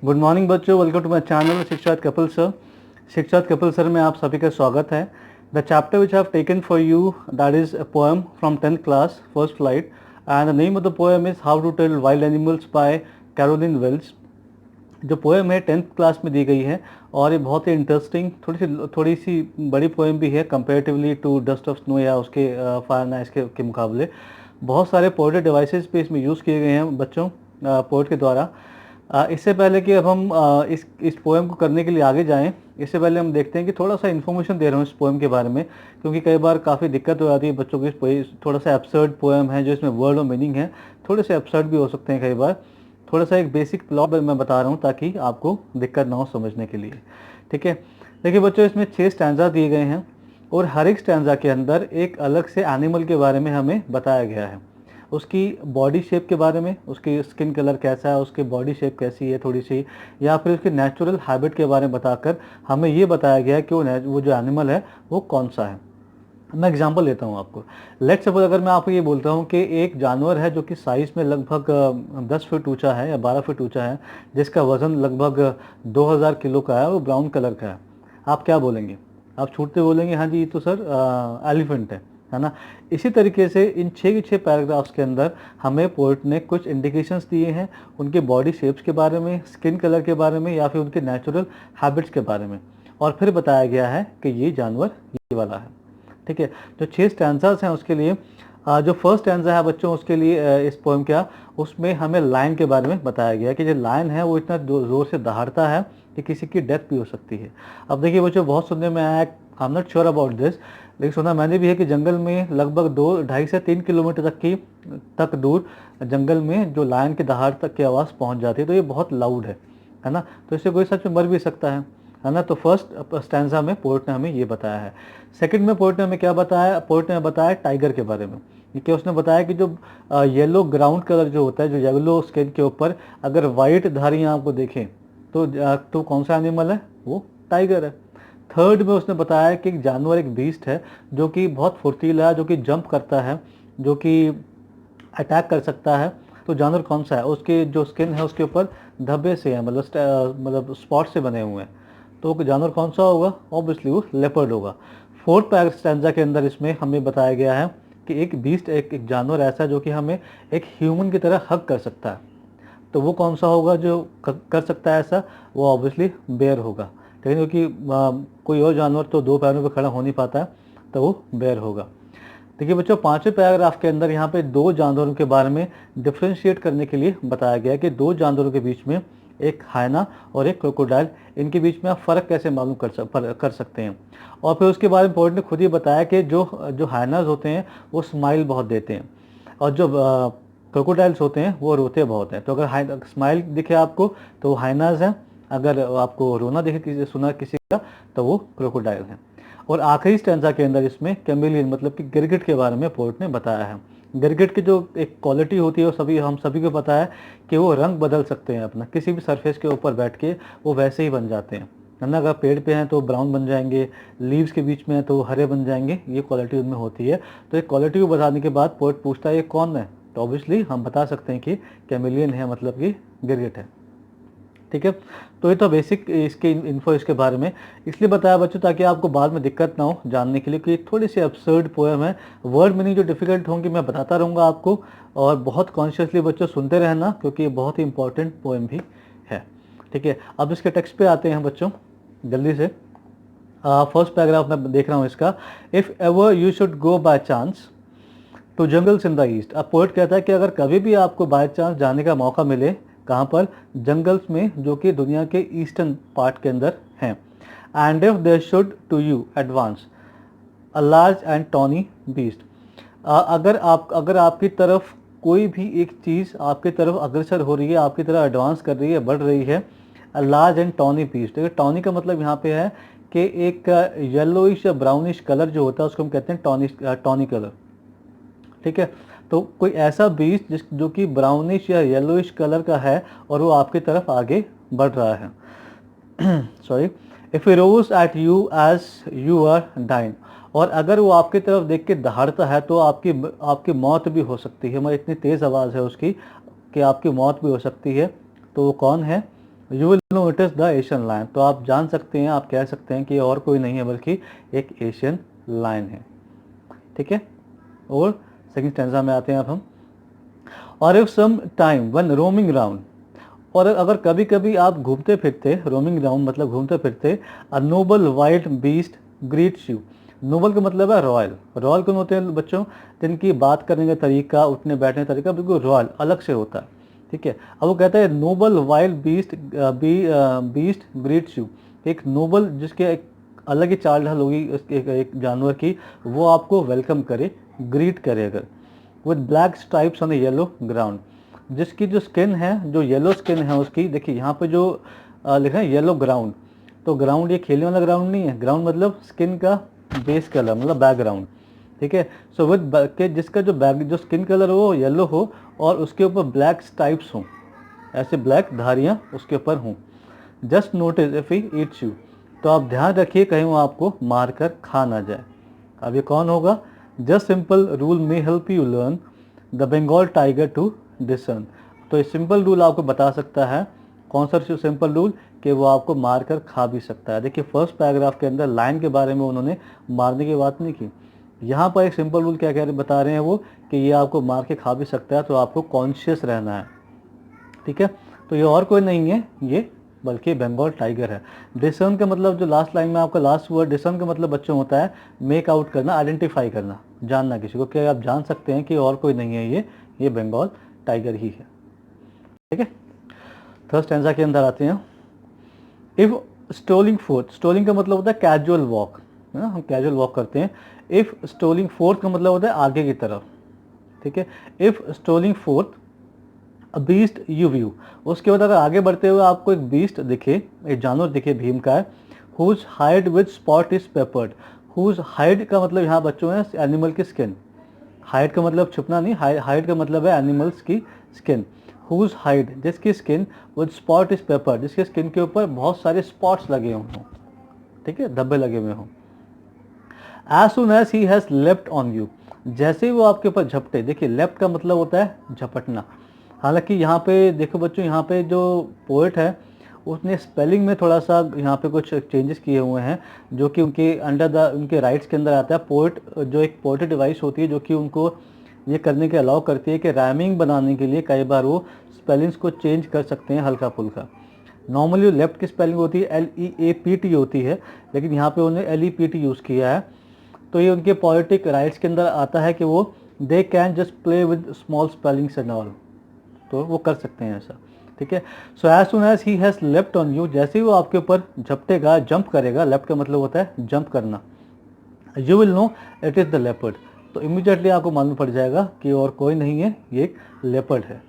Good morning बच्चों, welcome to my channel शिक्षा Kapil sir. शिक्षा कपिल सर में आप सभी का स्वागत है। The chapter which I have taken for you that is a poem from 10th class first flight and the name of the poem is how to tell wild animals by Carolyn Wells. जो poem है 10th class में दी गई है और ये बहुत ही interesting थोड़ी सी बड़ी पोएम भी है comparatively to dust of snow या उसके फायर एंड आइस के मुकाबले। बहुत सारे पोएट्री डिवाइसेस पे इसमें यूज़ किए गए हैं बच्चों पोएट के द्वारा। इससे पहले कि अब हम इस पोएम को करने के लिए आगे जाएं, इससे पहले हम देखते हैं कि थोड़ा सा इन्फॉर्मेशन दे रहा हूँ इस पोएम के बारे में, क्योंकि कई बार काफ़ी दिक्कत हो जाती है बच्चों को। इस थोड़ा सा एब्सर्ड पोएम है, जो इसमें वर्ड और मीनिंग है थोड़े से एब्सर्ड भी हो सकते हैं कई बार। थोड़ा सा एक बेसिक प्लॉट मैं बता रहा हूँ ताकि आपको दिक्कत ना हो समझने के लिए, ठीक है। देखिए बच्चों, इसमें 6 स्टैंजा दिए गए हैं और हर एक स्टैंजा के अंदर एक अलग से एनिमल के बारे में हमें बताया गया है। उसकी बॉडी शेप के बारे में, उसकी स्किन कलर कैसा है, उसकी बॉडी शेप कैसी है थोड़ी सी, या फिर उसकी नेचुरल हैबिट के बारे में बताकर हमें ये बताया गया है कि वो जो एनिमल है वो कौन सा है। मैं एग्जांपल लेता हूँ आपको। लेट्स सपोज अगर मैं आपको ये बोलता हूँ कि एक जानवर है जो कि साइज़ में लगभग 10 फीट ऊंचा है या 12 फीट ऊंचा है, जिसका वज़न लगभग 2000 किलो का है, वो ब्राउन कलर का है, आप क्या बोलेंगे? आप छूटते बोलेंगे हाँ जी ये तो सर एलिफेंट है ना। इसी तरीके से इन 6 के 6 पैराग्राफ्स के अंदर हमें पोएट ने कुछ इंडिकेशंस दिए हैं उनके बॉडी शेप्स के बारे में, स्किन कलर के बारे में, या फिर उनके नेचुरल हैबिट्स के बारे में, और फिर बताया गया है कि ये जानवर ये वाला है, ठीक है। जो 6 स्टैंजास हैं उसके लिए जो फर्स्ट स्टैंजा है बच्चों, उसके लिए इस पोएम क्या, उसमें हमें लायन के बारे में बताया गया है कि जो लायन है वो इतना ज़ोर से दहाड़ता है कि किसी की डेथ भी हो सकती है। अब देखिए बच्चों, बहुत सुनने में आया, I am not sure about this, लेकिन सुना मैंने भी है कि जंगल में लगभग 2-2.5 से 3 किलोमीटर तक दूर जंगल में जो लायन के दहाड़ तक की आवाज़ पहुंच जाती है, तो ये बहुत लाउड है ना। तो इससे कोई सच में मर भी सकता है ना। तो फर्स्ट स्टैंजा में पोएट ने हमें ये बताया है। सेकंड में पोएट ने हमें क्या बताया? पोएट ने बताया टाइगर के बारे में। कि उसने बताया कि जो येलो ग्राउंड कलर जो होता है, जो येलो स्किन के ऊपर अगर वाइट धारियाँ आपको देखें तो कौन सा एनिमल है? वो टाइगर है। थर्ड में उसने बताया कि एक जानवर, एक बीस्ट है जो कि बहुत फुर्तीला है, जो कि जंप करता है, जो कि अटैक कर सकता है। तो जानवर कौन सा है? उसके जो स्किन है उसके ऊपर धब्बे से है, मतलब स्पॉट से बने हुए हैं। तो जानवर कौन सा होगा? ऑब्वियसली वो लेपर्ड होगा। फोर्थ स्टैंजा के अंदर इसमें हमें बताया गया है कि एक बीस्ट, एक जानवर ऐसा जो कि हमें एक ह्यूमन की तरह हग कर सकता है। तो वो कौन सा होगा जो कर सकता है ऐसा? वो ऑब्वियसली बेयर होगा, लेकिन क्योंकि कोई और जानवर तो 2 पैरों पर खड़ा हो नहीं पाता है, तो वो बेयर होगा। देखिए बच्चों, 5वें पैराग्राफ के अंदर यहाँ पे 2 जानवरों के बारे में डिफ्रेंशिएट करने के लिए बताया गया है कि 2 जानवरों के बीच में, एक हायना और एक क्रोकोडाइल, इनके बीच में आप फ़र्क कैसे मालूम कर सकते हैं। और फिर उसके बारे में पोएट ने खुद ही बताया कि जो हायनाज होते हैं वो स्माइल बहुत देते हैं, और जो क्रोकोडाइल्स होते हैं वो रोते बहुत हैं। तो अगर स्माइल दिखे आपको तो वो हायनाज हैं, अगर आपको रोना दिखे सुना किसी का तो वो क्रोकोडाइल हैं। और आखिरी स्टैंजा के अंदर इसमें कैमेलियन मतलब कि गिरगिट के बारे में पोएट ने बताया है। गिरगिट की जो एक क्वालिटी होती है वो हम सभी को पता है कि वो रंग बदल सकते हैं अपना, किसी भी सरफेस के ऊपर बैठ के वो वैसे ही बन जाते हैं, है ना। अगर पेड़ पे हैं तो ब्राउन बन जाएंगे, लीव्स के बीच में है तो हरे बन जाएंगे, ये क्वालिटी उनमें होती है। तो एक क्वालिटी को बताने के बाद पोएट पूछता है ये कौन है, तो ऑब्वियसली हम बता सकते हैं कि कैमेलियन है, मतलब कि गिरगिट है, ठीक है। तो ये तो बेसिक इसके इन्फो इसके बारे में इसलिए बताया बच्चों ताकि आपको बाद में दिक्कत ना हो जानने के लिए कि थोड़ी सी अब्सर्ड पोएम है। वर्ड मीनिंग जो डिफिकल्ट होंगी मैं बताता रहूँगा आपको, और बहुत कॉन्शियसली बच्चों सुनते रहना क्योंकि ये बहुत ही इंपॉर्टेंट पोएम भी है, ठीक है। अब इसके टेक्स्ट पे आते हैं बच्चों जल्दी से। फर्स्ट पैराग्राफ में देख रहा हूँ इसका। If ever you should go by chance to jungles in the east. अब पोएट कहता है कि अगर कभी भी आपको बाय चांस जाने का मौका मिले, कहाँ पर? जंगल्स में, जो कि दुनिया के ईस्टर्न पार्ट के अंदर हैं। And if there should to you advance a large and tawny beast. अगर आपकी तरफ कोई भी एक चीज़ आपकी तरफ अग्रसर हो रही है, आपकी तरफ एडवांस कर रही है, बढ़ रही है, a large and tawny beast. देखिए टॉनी का मतलब यहाँ पे है कि एक येलोइश या ब्राउनिश कलर जो होता है उसको हम कहते हैं टॉनी कलर, ठीक है। तो कोई ऐसा बीज जो कि ब्राउनिश या येलोइश कलर का है और वो आपकी तरफ आगे बढ़ रहा है sorry. If he roars at you as you are dying. और अगर वो आपकी तरफ देख के दहाड़ता है तो आपकी मौत भी हो सकती है। मतलब इतनी तेज़ आवाज़ है उसकी कि आपकी मौत भी हो सकती है। तो वो कौन है? You will know it is the Asian lion. तो आप जान सकते हैं, आप कह सकते हैं कि और कोई नहीं है बल्कि एक एशियन लायन है। ठीक है, और सेकंड स्टैंजा में आते हैं अब हम। और if some time when roaming round, और अगर कभी कभी आप घूमते फिरते, रोमिंग राउंड मतलब घूमते फिरते, a noble wild beast greets you. Noble का मतलब है रॉयल। रॉयल कौन होते हैं बच्चों? जिनकी बात करने का तरीका, उठने बैठने का तरीका बिल्कुल रॉयल अलग से होता है। ठीक है, अब वो कहता है noble wild beast greets you. एक नोबल जिसके एक अलग ही चाल ढाल होगी एक जानवर की, वो आपको वेलकम करे, ग्रीट करे। अगर with black stripes on A yellow ground, जिसकी जो स्किन है, जो येलो स्किन है उसकी, देखिए यहाँ पे जो लिखा है येलो ग्राउंड, तो ग्राउंड ये खेलने वाला ग्राउंड नहीं है। ग्राउंड मतलब स्किन का बेस कलर, मतलब बैकग्राउंड। ठीक है, सो विद के जिसका जो स्किन कलर हो वो येलो हो और उसके ऊपर ब्लैक स्ट्राइप्स हों, ऐसे ब्लैक धारियाँ उसके ऊपर हों। Just notice if he eats you, तो आप ध्यान रखिए कहीं वो आपको मार कर खा ना जाए। अब ये कौन होगा? Just simple rule may help you learn the Bengal tiger to discern. तो ये सिंपल रूल आपको बता सकता है। कौन सा सिंपल रूल? कि वो आपको मार कर खा भी सकता है। देखिए फर्स्ट पैराग्राफ के अंदर लायन के बारे में उन्होंने मारने की बात नहीं की। यहाँ पर एक सिंपल रूल क्या कह रहे बता रहे हैं वो, कि ये आपको मार के खा भी सकता है, तो आपको कॉन्शियस रहना है। ठीक है, तो ये और कोई नहीं है, ये बल्कि बंगाल टाइगर है। डिसन का मतलब, जो लास्ट लाइन में आपका लास्ट वर्ड डिसन का मतलब बच्चों होता है मेक आउट करना, आइडेंटिफाई करना, जानना किसी को, कि आप जान सकते हैं कि और कोई नहीं है, ये बंगाल टाइगर ही है। ठीक है, थर्ड स्टैंजा के अंदर आते हैं। इफ स्टोलिंग फोर्थ, स्टोलिंग का मतलब होता है कैजुअल वॉक, है ना, हम कैजुअल वॉक करते हैं। इफ स्टोलिंग फोर्थ का मतलब होता है आगे की तरफ। ठीक है, if strolling fourth a beast you view, उसके बाद अगर आगे बढ़ते हुए आपको एक बीस्ट दिखे, एक जानवर दिखे भीम का है, whose hide with spots is peppered. Whose hide का मतलब यहाँ बच्चों है एनिमल की स्किन। हाइड का मतलब छुपना नहीं, हाइड का मतलब है एनिमल्स की स्किन। हुज हाइड, जिसकी skin, with spots is paper, जिसके स्किन के ऊपर बहुत सारे स्पॉट्स लगे हुए हों, ठीक है, धब्बे लगे हुए हों। As soon as he has leapt on you, जैसे ही वो आपके ऊपर झपटे। देखिए लेफ्ट का मतलब होता है झपटना। हालांकि यहाँ पे देखो बच्चों, यहाँ पे जो पोएट है उसने स्पेलिंग में थोड़ा सा यहाँ पे कुछ चेंजेस किए हुए हैं, जो कि उनके उनके राइट्स के अंदर आता है। पोएट जो एक पोएटिक डिवाइस होती है जो कि उनको ये करने के अलाउ करती है कि राइमिंग बनाने के लिए कई बार वो स्पेलिंग्स को चेंज कर सकते हैं हल्का फुल्का। नॉर्मली लेफ्ट की स्पेलिंग होती है LEAPT होती है, लेकिन यहाँ पे उन्होंने LEPT यूज़ किया है। तो ये उनके पोएटिक राइट्स के अंदर आता है कि वो they can just play with small spellings and all, तो वो कर सकते हैं ऐसा। ठीक है, so as soon as he has leapt on you, जैसे ही वो आपके ऊपर झपटेगा, जंप करेगा, लेफ्ट का मतलब होता है जंप करना, you will know it is the leopard, तो इमीडिएटली आपको मालूम पड़ जाएगा कि और कोई नहीं है, ये एक लेपर्ड है।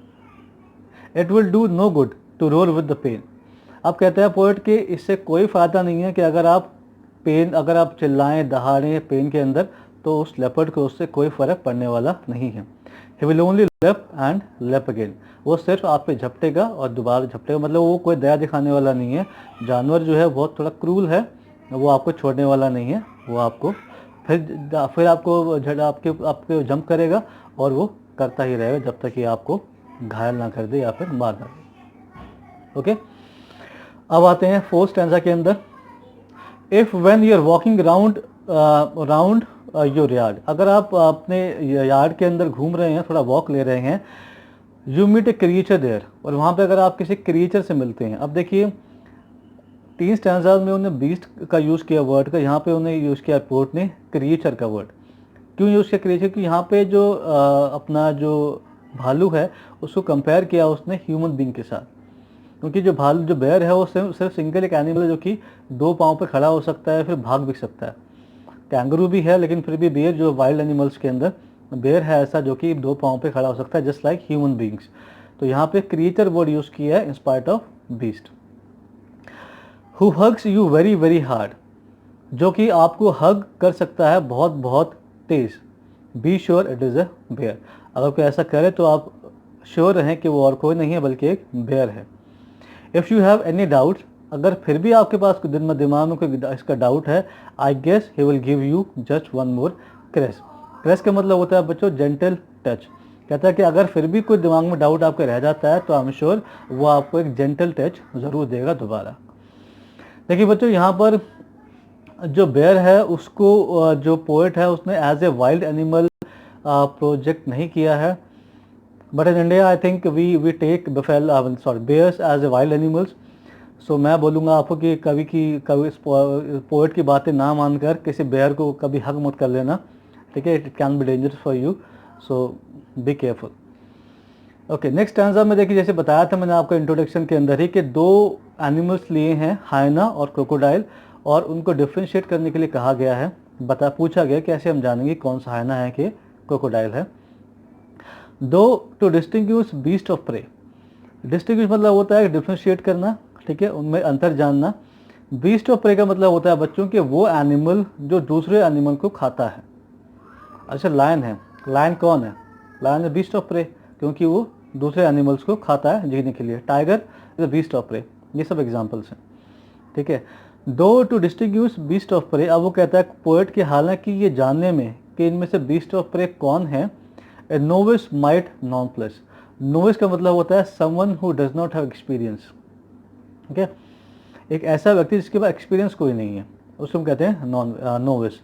It will do no good to roar with the pain. अब कहते हैं पोएट कि इससे कोई फ़ायदा नहीं है कि अगर आप चिल्लाएं दहाड़ें पेन के अंदर, तो उस लेपर्ड को उससे कोई फ़र्क पड़ने वाला नहीं है। ही विल ओनली लेप एंड लेप अगेन, वो सिर्फ आप पे झपटेगा और दोबारा झपटेगा। मतलब वो कोई दया दिखाने वाला नहीं है। जानवर जो है बहुत थोड़ा क्रूल है, वो आपको छोड़ने वाला नहीं है। वो आपको फिर आपको आपके जंप करेगा और वो करता ही रहेगा जब तक कि आपको घायल ना कर दे या फिर मार ना दे। ओके, अब आते हैं फोर्थ स्टैंजा के अंदर। If when you are walking round your yard, अगर आप अपने यार्ड के अंदर घूम रहे हैं, थोड़ा वॉक ले रहे हैं, you meet a creature there, और वहाँ पे अगर आप किसी क्रिएचर से मिलते हैं। अब देखिए 3 स्टैंजाज में उन्होंने बीस्ट का यूज़ किया वर्ड का, यहाँ पे उन्हें यूज़ किया पोएट ने क्रिएचर का वर्ड। क्यों यूज़ किया क्रिएचर? कि यहाँ पे जो अपना जो भालू है उसको कंपेयर किया उसने ह्यूमन बींग के साथ। क्योंकि जो बेयर है वो सिर्फ सिंगल एक एनिमल है जो कि 2 पाँव पे खड़ा हो सकता है, फिर भाग भी सकता है। कैंगरू भी है, लेकिन फिर भी बेयर जो वाइल्ड एनिमल्स के अंदर बेयर है ऐसा जो कि 2 पाँव पे खड़ा हो सकता है, जस्ट लाइक ह्यूमन बींग्स। तो यहाँ पे क्रिएचर वर्ड यूज़ किया है in spite of beast. Who hugs you very very hard, जो कि आपको हग कर सकता है बहुत बहुत तेज। Be sure it is a bear, अगर कोई ऐसा करे तो आप श्योर रहें कि वो और कोई नहीं है बल्कि एक बेयर है। If you have any doubt अगर फिर भी आपके पास दिमाग में कोई इसका डाउट है, I guess he will give you just one more caress. Caress का मतलब होता है बच्चों जेंटल टच। कहता है कि अगर फिर भी कोई दिमाग में डाउट आपके रह जाता है तो आई एम श्योर वो आपको एक जेंटल टच ज़रूर देगा दोबारा। देखिए बच्चों, यहाँ पर जो बेयर है उसको जो पोएट है उसने as a wild animal project नहीं किया है, but in India I think we take bears as a wild animals. So मैं बोलूँगा आपको कि कभी पोएट की बातें ना मानकर किसी बेयर को कभी हग मत कर लेना, ठीक है। It can be dangerous for you, so be careful. Okay, next stanza में देखिए, जैसे बताया था मैंने आपको इंट्रोडक्शन के अंदर ही कि दो एनिमल्स लिए हैं, हाइना और क्रोकोडाइल, और उनको डिफ्रेंशिएट करने के लिए कहा गया है। पूछा गया कैसे हम जानेंगे कौन सा हाइना है कि क्रोकोडाइल है। Though to distinguish beast of prey. Distinguish मतलब होता है डिफ्रेंशिएट करना, ठीक है, उनमें अंतर जानना। बीस्ट ऑफ प्रे का मतलब होता है बच्चों कि वो एनिमल जो दूसरे एनिमल को खाता है। अच्छा, लायन है, लायन कौन है? लायन है बीस्ट ऑफ प्रे, क्योंकि वो दूसरे एनिमल्स को खाता है जीने के लिए। Tiger is beast of prey. ये सब एग्जांपल्स हैं, ठीक है। Though to distinguish beast of prey, अब वो कहता है पोएट कि हालांकि ये जानने में कि इनमें से बीस्ट ऑफ प्रे कौन है, a novice might nonplus. Novice का मतलब होता है someone who does not have experience, ठीक है। एक ऐसा व्यक्ति जिसके पास एक्सपीरियंस कोई नहीं है, उसको हम कहते हैं नोविस।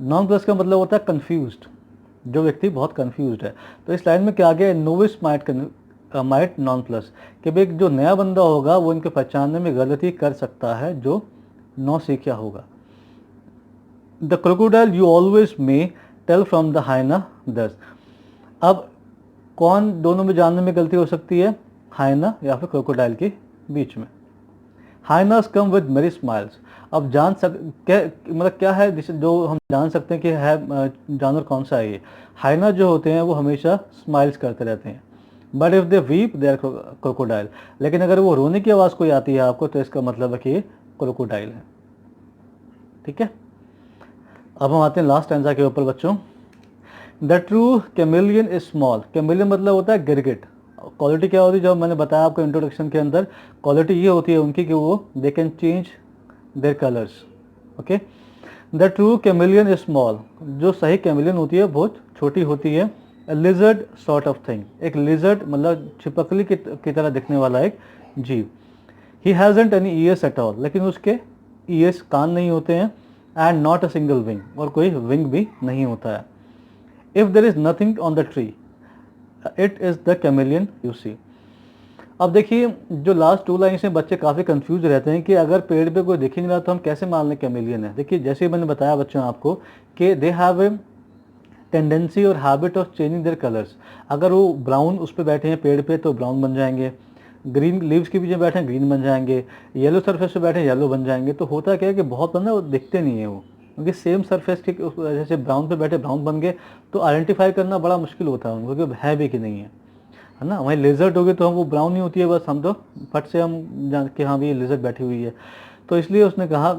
नॉन प्लस का मतलब होता है कंफ्यूज्ड, जो व्यक्ति बहुत कंफ्यूज्ड है। तो इस लाइन में क्या आ गया, नोविस माइट नॉन प्लस, कि भाई जो नया बंदा होगा वो इनके पहचानने में गलती कर सकता है जो नौ सीखा होगा। The crocodile you always may tell from the hyena दस। अब कौन दोनों में जानने में गलती हो सकती है, हाइना या फिर क्रोकोडाइल के बीच में। हाइनास कम विद मेरी स्माइल्स। अब मतलब क्या है जो हम जान सकते हैं कि है जानवर कौन सा है ये। हाइना जो होते हैं वो हमेशा स्माइल्स करते रहते हैं, but if they weep they are crocodile. लेकिन अगर वो रोने की आवाज़ कोई आती है आपको तो इसका मतलब है कि ये क्रोकोडाइल है, ठीक है। अब हम आते हैं लास्ट स्टैंजा के ऊपर बच्चों। The true chameleon is small. Chameleon मतलब होता है गिरगिट। क्वालिटी क्या होती है, जब मैंने बताया आपको इंट्रोडक्शन के अंदर, क्वालिटी ये होती है उनकी कि वो they can change their colours, okay. The true chameleon is small. जो सही कैमेलियन होती है बहुत छोटी होती है। Lizard sort of thing. एक लिजर्ड मतलब छिपकली की तरह दिखने वाला एक जीव। He hasn't any years at all. लेकिन उसके ईयर्स कान नहीं होते हैं। And not a single wing, और कोई विंग भी नहीं होता है। If there is nothing on the tree it is the chameleon you see. अब देखिए, जो लास्ट टू लाइन्स में बच्चे काफ़ी कंफ्यूज रहते हैं कि अगर पेड़ पे कोई दिख ही नहीं रहा तो हम कैसे मान लें कैमेलियन है। देखिए, जैसे मैंने बताया बच्चों आपको कि दे हैव ए टेंडेंसी और habit of changing their colours. अगर वो ब्राउन उस पर बैठे हैं पेड़ पे तो ब्राउन बन जाएंगे, ग्रीन लीव्स के पीछे बैठे हैं ग्रीन बन जाएंगे, येलो सरफेस पे बैठे हैं येलो बन जाएंगे। तो होता क्या है कि बहुत बंदा वो दिखते नहीं है वो, क्योंकि सेम सरफेस के जैसे ब्राउन पे बैठे ब्राउन बन गए तो आइडेंटिफाई करना बड़ा मुश्किल होता है उनको कि है भी कि नहीं है ना। वहीं लेजर्ड हो गए तो हम वो ब्राउन नहीं होती है, बस हम तो फट से हम जान के हाँ भी ये लेजर्ड बैठी हुई है। तो इसलिए उसने कहा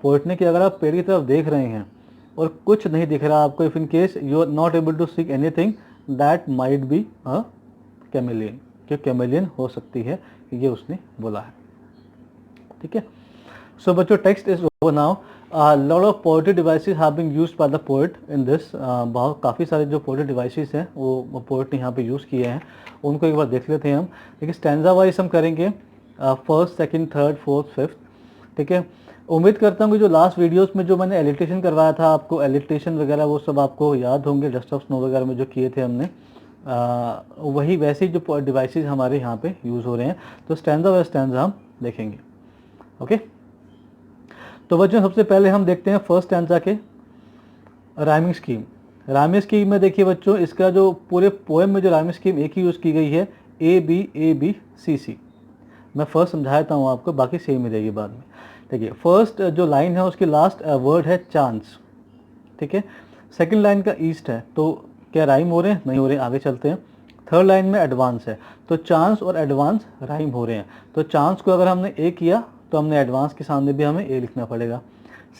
पोएट ने कि अगर आप पेड़ की तरफ देख रहे हैं और कुछ नहीं दिख रहा आपको, if in case you are not able to seek anything that might be a chameleon, कि कैमेलियन हो सकती है, ये उसने बोला है, ठीक है। सो बच्चों, text is over now. Lot of poetry devices have been used by the poet in this. बहुत काफ़ी सारे जो पोएट्री डिवाइसेस हैं वो पोएट ने यहाँ पे यूज़ किए हैं, उनको एक बार देख लेते हैं हम। देखिए, स्टैंजा वाइज हम करेंगे, first second third fourth fifth, ठीक है। उम्मीद करता हूँ कि जो लास्ट वीडियोस में जो मैंने एलिटेशन करवाया था आपको, एलिटेशन वगैरह वो सब आपको याद होंगे, डस्ट ऑफ स्नो वगैरह में जो किए थे हमने, वही वैसे जो डिवाइसेस हमारे यहाँ पे यूज़ हो रहे हैं। तो स्टैंजा बाय स्टैंजा हम देखेंगे, ओके। तो बच्चों, सबसे पहले हम देखते हैं फर्स्ट स्टैंजा के राइमिंग स्कीम। राइमिंग स्कीम में देखिए बच्चों, इसका जो पूरे पोएम में जो राइमिंग स्कीम एक ही यूज़ की गई है, ए बी सी सी। मैं फर्स्ट समझाता हूँ आपको, बाकी सेम ही रहेगी बाद में। देखिए, फर्स्ट जो लाइन है उसकी लास्ट वर्ड है चांस, ठीक है। सेकंड लाइन का ईस्ट है, तो क्या राइम हो रहे हैं? नहीं हो रहे हैं, आगे चलते हैं। थर्ड लाइन में एडवांस है, तो चांस और एडवांस राइम हो रहे हैं। तो चांस को अगर हमने ए किया तो हमने एडवांस के सामने भी हमें ए लिखना पड़ेगा।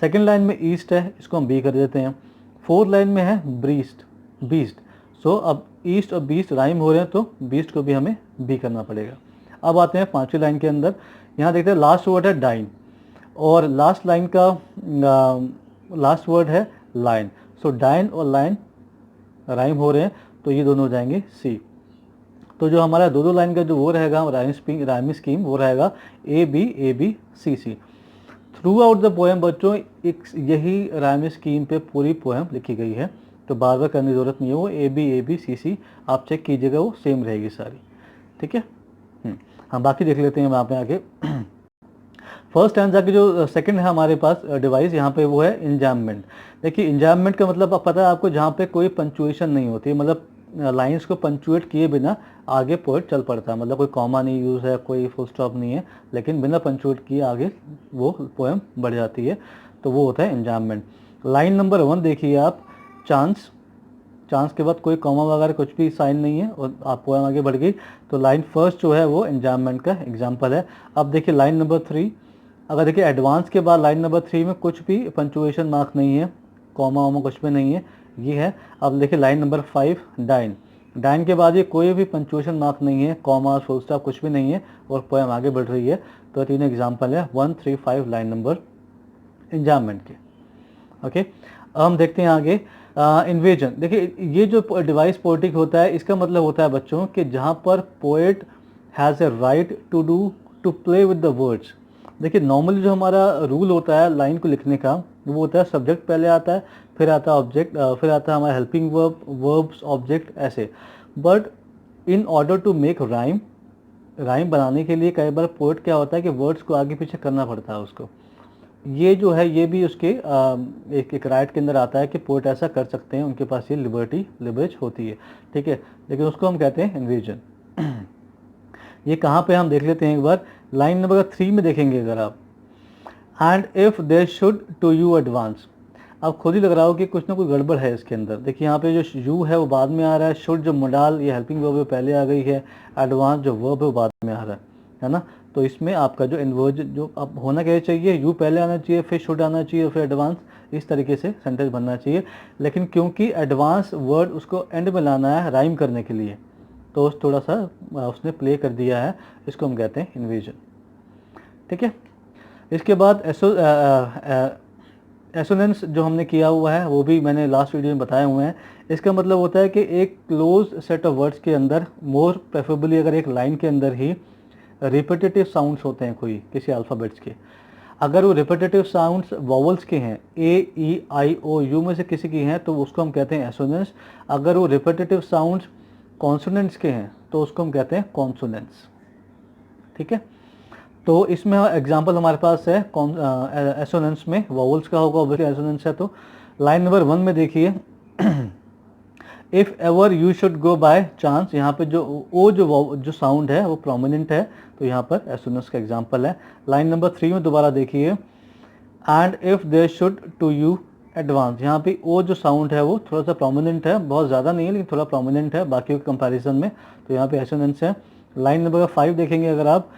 सेकंड लाइन में ईस्ट है, इसको हम बी कर देते हैं। फोर्थ लाइन में है बीस्ट। सो अब ईस्ट और बीस्ट राइम हो रहे हैं तो बीस्ट को भी हमें बी करना पड़ेगा। अब आते हैं 5वीं लाइन के अंदर। यहाँ देखते हैं लास्ट वर्ड है डाइन और लास्ट लाइन का लास्ट वर्ड है लाइन। सो डाइन और लाइन राइम हो रहे हैं, तो ये दोनों हो जाएंगे सी। तो जो हमारा दो लाइन का जो वो रहेगा राइमिंग स्कीम वो रहेगा A B C C. Throughout the poem बच्चों एक यही राइमिंग स्कीम पे पूरी पोएम लिखी गई है, तो बार बार करने की जरूरत नहीं है। वो ए बी सी सी आप चेक कीजिएगा, वो सेम रहेगी सारी। ठीक है, हम बाकी देख लेते हैं वहाँ पे आगे। फर्स्ट स्टैंजा की जो सेकंड है हमारे पास डिवाइस यहाँ पे वो है इंजैममेंट। देखिए इंजैममेंट का मतलब पता है आपको, जहाँ पे कोई पंचुएशन नहीं होती है, मतलब लाइंस को पंचुएट किए बिना आगे पोएट चल पड़ता है, मतलब कोई कॉमा नहीं यूज़ है, कोई फुल स्टॉप नहीं है, लेकिन बिना पंचुएट किए आगे वो पोएम बढ़ जाती है, तो वो होता है इंजैममेंट। लाइन नंबर 1 देखिए आप, चांस के बाद कोई कॉमा वगैरह कुछ भी साइन नहीं है और आप पोएम आगे बढ़ गई, तो लाइन फर्स्ट जो है वो इंजैममेंट का एग्जाम्पल है। अब देखिए लाइन नंबर 3, अगर देखिए एडवांस के बाद लाइन नंबर 3 में कुछ भी पंचुएशन मार्क नहीं है, कॉमा वामा कुछ भी नहीं है, ये है। अब देखिए लाइन नंबर 5 डाइन के बाद ये कोई भी पंचुएशन मार्क नहीं है, कॉमा फुल स्टॉप कुछ भी नहीं है और पोएम आगे बढ़ रही है, तो तीन एग्जाम्पल है 1, 3, 5 लाइन नंबर इंजैममेंट के। ओके, अब हम देखते हैं आगे इन्वेजन। देखिए ये जो डिवाइस पोएटिक होता है, इसका मतलब होता है बच्चों कि जहाँ पर poet has a right to play with the words. देखिए नॉर्मली जो हमारा रूल होता है लाइन को लिखने का, वो होता है सब्जेक्ट पहले आता है, फिर आता है ऑब्जेक्ट, फिर आता है हमारा हेल्पिंग वर्ब, वर्ब्स, ऑब्जेक्ट, ऐसे। But in order to make rhyme बनाने के लिए कई बार पोएट क्या होता है कि वर्ड्स को आगे पीछे करना पड़ता है उसको। ये जो है ये भी उसके एक राइट के अंदर आता है कि पोएट ऐसा कर सकते हैं, उनके पास ये लिबरेज होती है। ठीक है, लेकिन उसको हम कहते हैं इन्वेजन। ये कहाँ पे हम देख लेते हैं एक बार, लाइन नंबर 3 में देखेंगे अगर आप, and if they should to you advance. अब खुद ही लग रहा हो कि कुछ ना कुछ गड़बड़ है इसके अंदर। देखिए यहाँ पे जो यू है वो बाद में आ रहा है, शुड जो मोडाल ये हेल्पिंग वर्ब पहले आ गई है, एडवांस जो वर्ब है वो बाद में आ रहा है ना। तो इसमें आपका जो इन्वर्ज जो अब होना क्या चाहिए, यू पहले आना चाहिए, फिर शुड आना चाहिए, फिर एडवांस, इस तरीके से सेंटेंस बनना चाहिए। लेकिन क्योंकि एडवांस वर्ड उसको एंड में लाना है राइम करने के लिए, तो थोड़ा सा उसने प्ले कर दिया है, इसको हम कहते हैं इन्वेजन। ठीक है, इसके बाद एसोनेंस जो हमने किया हुआ है वो भी मैंने लास्ट वीडियो में बताए हुए हैं। इसका मतलब होता है कि एक क्लोज सेट ऑफ वर्ड्स के अंदर, मोर प्रेफरेबली अगर एक लाइन के अंदर ही रिपीटेटिव साउंड्स होते हैं कोई किसी अल्फ़ाबेट्स के, अगर वो रिपीटेटिव साउंड्स वॉवल्स के हैं, ए ई आई ओ यू में से किसी की हैं, तो उसको हम कहते हैं एसोनेंस। अगर वो रिपीटेटिव साउंड्स कॉन्सोनेंट्स के हैं तो उसको हम कहते हैं कॉन्सोनेंट्स। ठीक है, तो इसमें एग्जांपल हमारे पास है एसोनेंस में, वॉवल्स का होगा ऑब्वियसली, एसोनेंस है। तो लाइन नंबर 1 में देखिए, if ever you should go by chance, यहाँ पे जो ओ जो साउंड है वो प्रोमिनेंट है, तो यहाँ पर एसोनेंस का एग्जांपल है। लाइन नंबर 3 में दोबारा देखिए, and if they should to you advance, यहाँ पे ओ जो साउंड है वो थोड़ा सा प्रोमिनेंट है, बहुत ज़्यादा नहीं है लेकिन थोड़ा प्रोमिनेंट है बाकी के कंपैरिजन में, तो यहाँ पे एसोनेंस है। लाइन नंबर 5 देखेंगे अगर आप,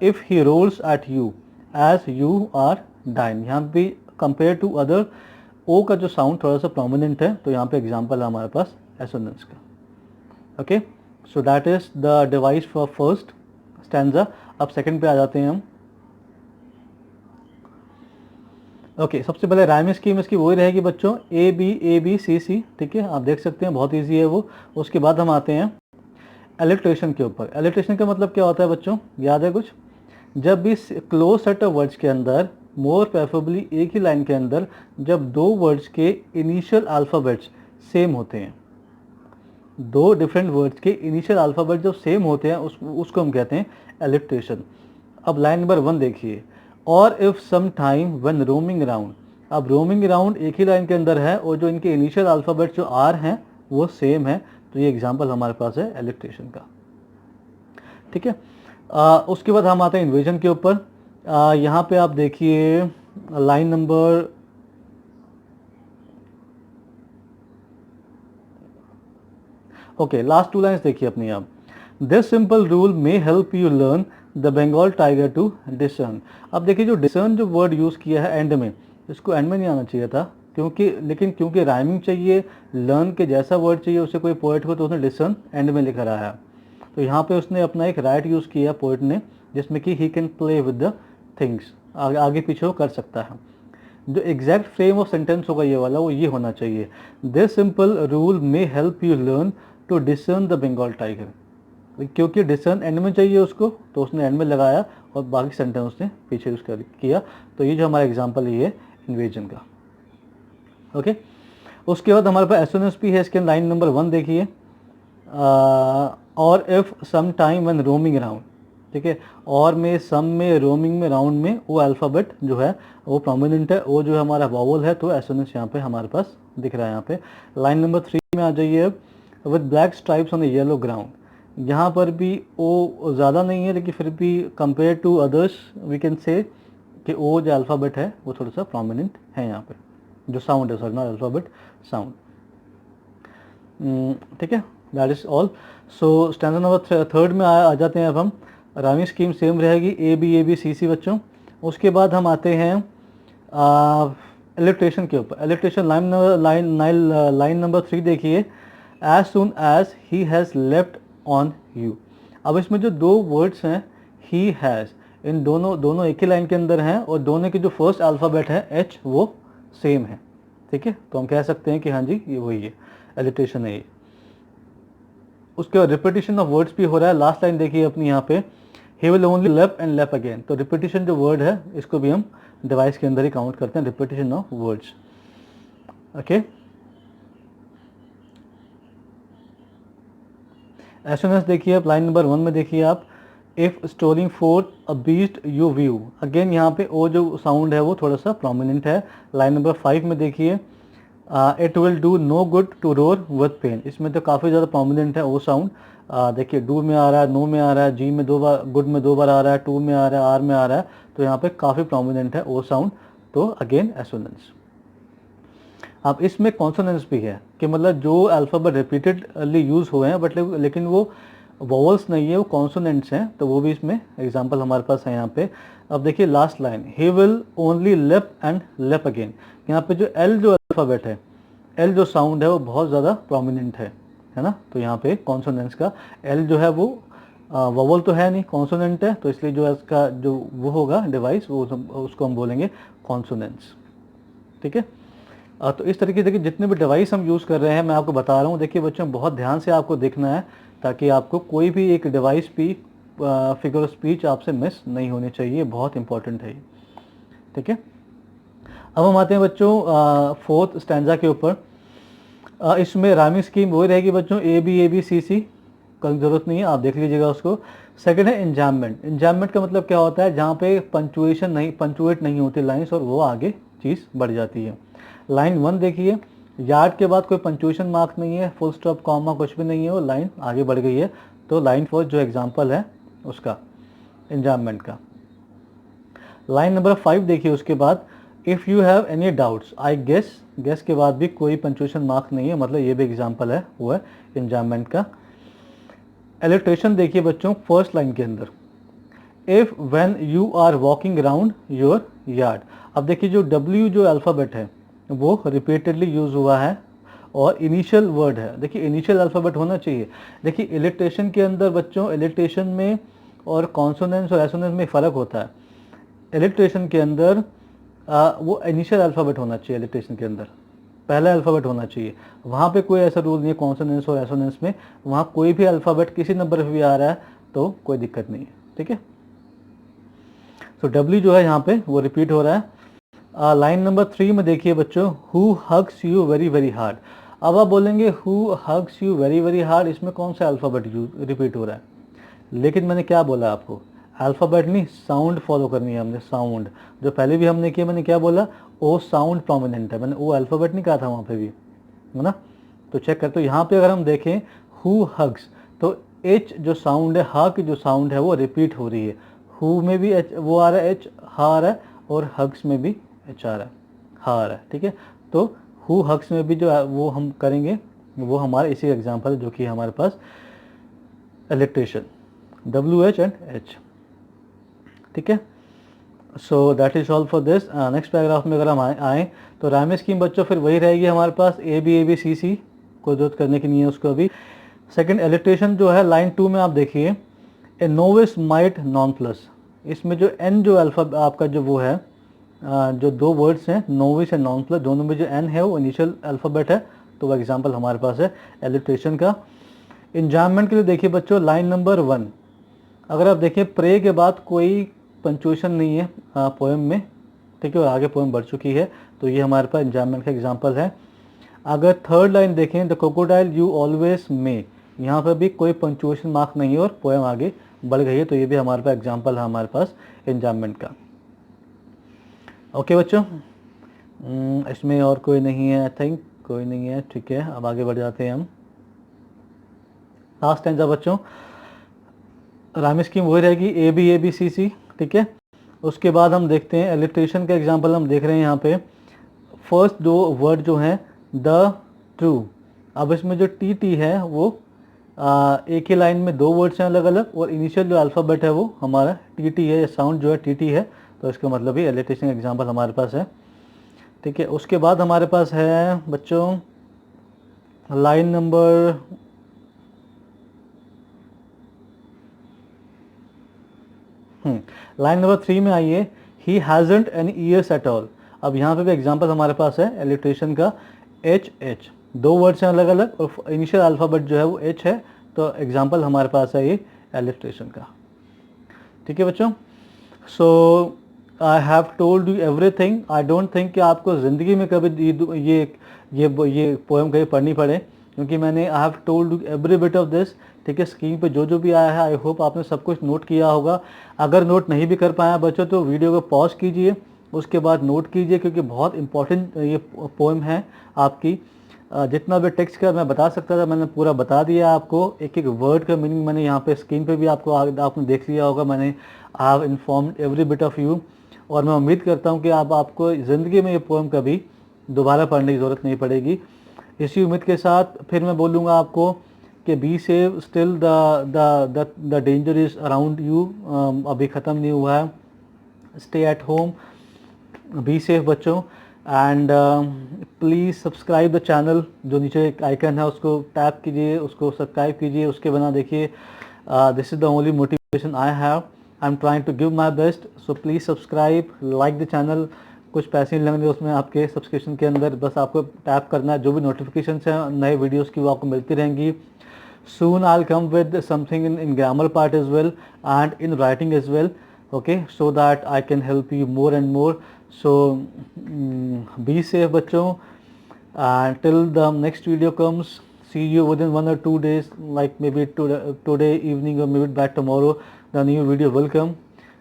if he rolls at you as you are dying, यहाँ पे कंपेयर टू अदर ओ का जो साउंड थोड़ा सा प्रोमिनेंट है, तो यहाँ पे एग्जांपल है हमारे पास एसोनेंस का। Okay, so that is the device for first stanza. अब सेकंड पे आ जाते हैं हम। ओके, सबसे पहले राइमिंग स्कीम इसकी वही रहेगी बच्चों, ए बी सी सी। ठीक है, आप देख सकते हैं बहुत ईजी है वो। उसके बाद हम आते हैं एलिट्रेशन के ऊपर। एलिट्रेशन का मतलब क्या होता है बच्चों, याद है कुछ, जब भी क्लोज सेट ऑफ वर्ड्स के अंदर, मोर प्रेफरेबली एक ही लाइन के अंदर, जब दो वर्ड्स के इनिशियल अल्फ़ाबेट्स सेम होते हैं, दो डिफरेंट वर्ड्स के इनिशियल अल्फ़ाबेट जब सेम होते हैं उसको हम कहते हैं एलिट्रेशन। अब लाइन नंबर 1 देखिए, और if some time when roaming around. अब रोमिंग अराउंड एक ही लाइन के अंदर है और जो इनके इनिशियल अल्फ़ाबेट जो आर हैं वो सेम है, तो ये एग्जांपल हमारे पास है एलिट्रेशन का। ठीक है, उसके बाद हम आते हैं इन्वेजन के ऊपर। यहाँ पे आप देखिए लाइन नंबर लास्ट 2 लाइन्स देखिए अपनी आप, this simple rule may help you learn the Bengal tiger to discern. अब देखिए जो डिसर्न जो वर्ड यूज़ किया है एंड में, इसको एंड में नहीं आना चाहिए था, लेकिन क्योंकि राइमिंग चाहिए, लर्न के जैसा वर्ड चाहिए उसे कोई पोएट को, तो उसने डिसर्न एंड में लिखा रहा है। तो यहाँ पे उसने अपना एक राइट यूज़ किया पोइट ने, जिसमें कि he can play with the things, आगे पीछे वो कर सकता है। जो एग्जैक्ट फ्रेम ऑफ सेंटेंस होगा ये वाला, वो ये होना चाहिए, this simple rule may help you learn to discern the Bengal tiger. क्योंकि डिसर्न एंड में चाहिए उसको, तो उसने एंड में लगाया और बाकी सेंटेंस उसने पीछे यूज़ किया। तो ये जो हमारा एग्जाम्पल है ये इन्वेजन का। ओके, उसके बाद हमारे पास एसोनेस भी है, इसके लाइन नंबर 1 देखिए, और if some time when roaming around, ठीक है, और में, सम में, रोमिंग में, राउंड में वो अल्फ़ाबेट जो है वो प्रोमिनेंट है, वो जो है हमारा वावल है, तो एसोनेस यहाँ पे हमारे पास दिख रहा है। यहाँ पे लाइन नंबर 3 में आ जाइए, with black stripes on A yellow ground. यहाँ पर भी ओ ज़्यादा नहीं है, लेकिन फिर भी compare to others we can say कि ओ जो अल्फ़ाबेट है वो थोड़ा सा प्रोमिनेंट है यहाँ पे, जो साउंड है, सॉरी नॉट अल्फ़ाबेट, साउंड। ठीक है, that is all. So standard number 3 में आ जाते हैं अब हम। राइमिंग स्कीम सेम रहेगी, ए बी सी सी बच्चों। उसके बाद हम आते हैं इलिट्रेशन के ऊपर। इलिट्रेशन लाइन नंबर 3 देखिए, as soon as he has leapt on you. अब इसमें जो दो वर्ड्स हैं ही हैज़, इन दोनों एक ही लाइन के अंदर हैं, और दोनों की जो फर्स्ट अल्फ़ाबेट है एच वो सेम है, ठीक है, तो हम कह सकते हैं कि हाँ जी ये वही है, एलिट्रेशन है ये। उसके बाद रिपीटिशन ऑफ वर्ड्स भी हो रहा है। लास्ट लाइन देखिए अपनी यहाँ पे, ही विल ओनली लेप एंड लेप अगेन। तो रिपीटिशन जो वर्ड है इसको भी हम डिवाइस के अंदर ही काउंट करते हैं, रिपीटिशन ऑफ वर्ड्स। ओके, एसोनेस देखिए आप लाइन नंबर 1 में देखिए आप, if storing for a beast you view. Again यहाँ पे ओ जो साउंड है वो थोड़ा सा प्रोमिनेंट है। लाइन नंबर 5 में देखिए, it will do no good to roar with pain. इसमें तो काफ़ी ज़्यादा प्रोमिनेंट है ओ साउंड। देखिए डू में आ रहा है, नो में आ रहा है, जी में 2 बार, गुड में 2 बार आ रहा है, टू में आ रहा है, आर में आ रहा है, तो यहाँ पे काफ़ी प्रोमिनेंट है ओ साउंड, तो अगेन एसोनेंस। अब इसमें कॉन्सोनेंस भी है कि मतलब जो अल्फ़ाबेट रिपीटेडली यूज़ हुए हैं बट लेकिन वो वोवल्स नहीं है, वो कॉन्सोनेंट्स हैं, तो वो भी इसमें एग्जांपल हमारे पास है यहाँ पे। अब देखिए last line, he will only लेप एंड लेप अगेन। यहाँ पे जो एल जो अल्फ़ाबेट है, एल जो साउंड है वो बहुत ज़्यादा प्रोमिनेंट है ना, तो यहाँ पे कॉन्सोनेंट्स का एल जो है वो वोवल तो है नहीं, कॉन्सोनेंट है, तो इसलिए जो इसका जो वो होगा डिवाइस वो उसको हम बोलेंगे कॉन्सोनेंट्स, ठीक है। तो इस तरीके से जितने भी डिवाइस हम यूज़ कर रहे हैं मैं आपको बता रहा हूँ। देखिए बच्चों बहुत ध्यान से आपको देखना है, ताकि आपको कोई भी एक डिवाइस भी फिगर ऑफ स्पीच आपसे मिस नहीं होनी चाहिए, बहुत इंपॉर्टेंट है ये, ठीक है। अब हम आते हैं बच्चों फोर्थ स्टैंजा के ऊपर। इसमें राइमिंग स्कीम वही रहेगी बच्चों, ए बी सी सी, कोई ज़रूरत नहीं है, आप देख लीजिएगा उसको। सेकंड है इंजाममेंट। इंजाममेंट का मतलब क्या होता है, जहाँ पे पंचुएट नहीं होती लाइन्स और वो आगे चीज़ बढ़ जाती है। लाइन 1 देखिए, यार्ड के बाद कोई पंचुएशन मार्क नहीं है, फुल स्टॉप कॉमा कुछ भी नहीं है, वो लाइन आगे बढ़ गई है, तो लाइन 4 जो एग्जाम्पल है उसका इंजाममेंट का। लाइन नंबर 5 देखिए, उसके बाद if you have any doubts I guess, guess के बाद भी कोई पंचुएशन मार्क नहीं है, मतलब ये भी एग्जाम्पल है, वो है इंजाममेंट का। इलिट्रेशन देखिए बच्चों फर्स्ट लाइन के अंदर, if when you are walking around your yard. अब देखिए जो डब्ल्यू जो अल्फ़ाबेट है वो रिपीटेडली यूज़ हुआ है और इनिशियल वर्ड है, देखिए इनिशियल अल्फ़ाबेट होना चाहिए। देखिए इलिट्रेशन के अंदर बच्चों, इलिट्रेशन में और कॉन्सोनेंस और एसोनेंस में फ़र्क होता है। इलिट्रेशन के अंदर वो इनिशियल अल्फ़ाबेट होना चाहिए, इलिट्रेशन के अंदर पहला अल्फ़ाबेट होना चाहिए। वहाँ पे कोई ऐसा रूल नहीं है कॉन्सोनेंस और एसोनेंस में, वहाँ कोई भी अल्फ़ाबेट किसी नंबर पे भी आ रहा है तो कोई दिक्कत नहीं है, ठीक है। तो डब्ल्यू जो है यहाँ पे वो रिपीट हो रहा है। लाइन नंबर 3 में देखिए बच्चों, who hugs you very very hard. अब आप बोलेंगे who hugs you very very hard, इसमें कौन सा अल्फ़ाबेट रिपीट हो रहा है, लेकिन मैंने क्या बोला आपको, अल्फ़ाबेट नहीं साउंड फॉलो करनी है हमने, साउंड जो पहले भी हमने किया, मैंने क्या बोला, ओ साउंड प्रोमिनेंट है, मैंने ओ अल्फ़ाबेट नहीं कहा था वहाँ पे भी, है ना। तो चेक कर, तो यहाँ पे अगर हम देखें हु हग्स, तो एच जो साउंड है, हा की जो साउंड है वो रिपीट हो रही है, हु में भी एच वो आ रहा है, एच हा आ रहा है, और हग्स में भी एच आ रहा है, हा आ रहा है, ठीक है। तो हु हग्स में भी जो वो हम करेंगे वो हमारा इसी एग्जाम्पल है, जो कि हमारे पास इलिट्रेशन WH एंड H, ठीक है। So that is all for this. Next paragraph में अगर हम आएँ तो राइमिंग स्कीम बच्चों फिर वही रहेगी हमारे पास, ए बी सी सी, कोई जरूरत करने की नहीं है उसको अभी। सेकंड एलिट्रेशन जो है लाइन 2 में आप देखिए, ए नोविस माइट नॉन प्लस, इसमें जो एन जो अल्फा आपका जो वो है, जो दो वर्ड्स हैं नोविस एंड नॉन प्लस, दोनों में जो एन है वो इनिशियल अल्फ़ाबेट है, तो वो एग्जांपल हमारे पास है एलिट्रेशन का। इंजाममेंट के लिए देखिए बच्चों लाइन नंबर 1, अगर आप देखिए प्रे के बाद कोई पंचुएशन नहीं है पोएम में, ठीक है, आगे पोएम बढ़ चुकी है, तो ये हमारे पास इंजाममेंट का एग्जांपल है। अगर थर्ड लाइन देखें, द क्रोकोडाइल यू ऑलवेज मे, यहाँ पर भी कोई पंचुएशन मार्क नहीं है और पोएम आगे बढ़ गई है, तो ये भी हमारे पास एग्जांपल है हमारे पास इंजाममेंट का। ओके बच्चों, इसमें और कोई नहीं है, आई थिंक कोई नहीं है, ठीक है, अब आगे बढ़ जाते हैं हम। लास्ट स्टैंजा बच्चों, राइम स्कीम वही रहेगी ए बी सी सी, ठीक है। उसके बाद हम देखते हैं एलिट्रेशन का एग्जांपल, हम देख रहे हैं यहाँ पे फर्स्ट दो वर्ड जो हैं द ट्रू, अब इसमें जो टी टी है वो एक ही लाइन में दो वर्ड्स हैं अलग अलग, और इनिशियल जो अल्फ़ाबेट है वो हमारा टी टी है, साउंड जो है टी टी है, तो इसका मतलब ही एलिट्रेशन एग्जांपल हमारे पास है, ठीक है। उसके बाद हमारे पास है बच्चों लाइन नंबर लाइन नंबर 3 में आइए, he hasn't any years at all, अब यहाँ पे भी एग्जांपल हमारे पास है एलिट्रेशन का, एच एच, दो वर्ड्स हैं अलग अलग और इनिशियल अल्फ़ाबेट जो है वो एच है, तो एग्जांपल हमारे पास है ये एलिट्रेशन का, ठीक है बच्चों। So I have told you everything, I don't think कि आपको ज़िंदगी में कभी ये पोएम कहीं पढ़नी पड़े, क्योंकि मैंने आई have told you every bit of this, ठीक है। स्क्रीन पे जो जो भी आया है आई होप आपने सब कुछ नोट किया होगा। अगर नोट नहीं भी कर पाया बच्चों तो वीडियो को पॉज कीजिए, उसके बाद नोट कीजिए, क्योंकि बहुत इंपॉर्टेंट ये पोएम है आपकी। जितना भी टेक्स्ट का मैं बता सकता था मैंने पूरा बता दिया आपको, एक एक वर्ड का मीनिंग मैंने यहाँ पे स्क्रीन पे भी आपने देख लिया होगा, मैंने I have informed every bit of you, और मैं उम्मीद करता हूँ कि आपको ज़िंदगी में ये पोएम कभी दोबारा पढ़ने की ज़रूरत नहीं पड़ेगी। इसी उम्मीद के साथ फिर मैं बोलूँगा आपको कि be safe, still the danger is around you, अभी ख़त्म नहीं हुआ है, stay at home, be safe बच्चों, and please subscribe the channel, जो नीचे एक आइकन है उसको टैप कीजिए, उसको सब्सक्राइब कीजिए, उसके बिना देखिए this is the only motivation I have, I am trying to give my best, so please subscribe, like the channel, कुछ पैसे नहीं लगेंगे उसमें आपके सब्सक्रिप्शन के अंदर, बस आपको टैप करना है, जो भी नोटिफिकेशन हैं नए वीडियोज़ की वो आपको मिलती रहेंगी। Soon I'll come with something in grammar part as well and in writing as well, okay, so that I can help you more and more. So be safe बच्चों, till the next video comes, see you within 1 or 2 days, like maybe today evening or maybe by tomorrow the new video will come,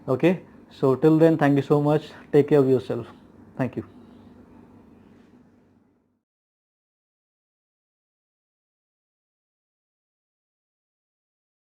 okay. So till then, thank you so much, take care of yourself, thank you.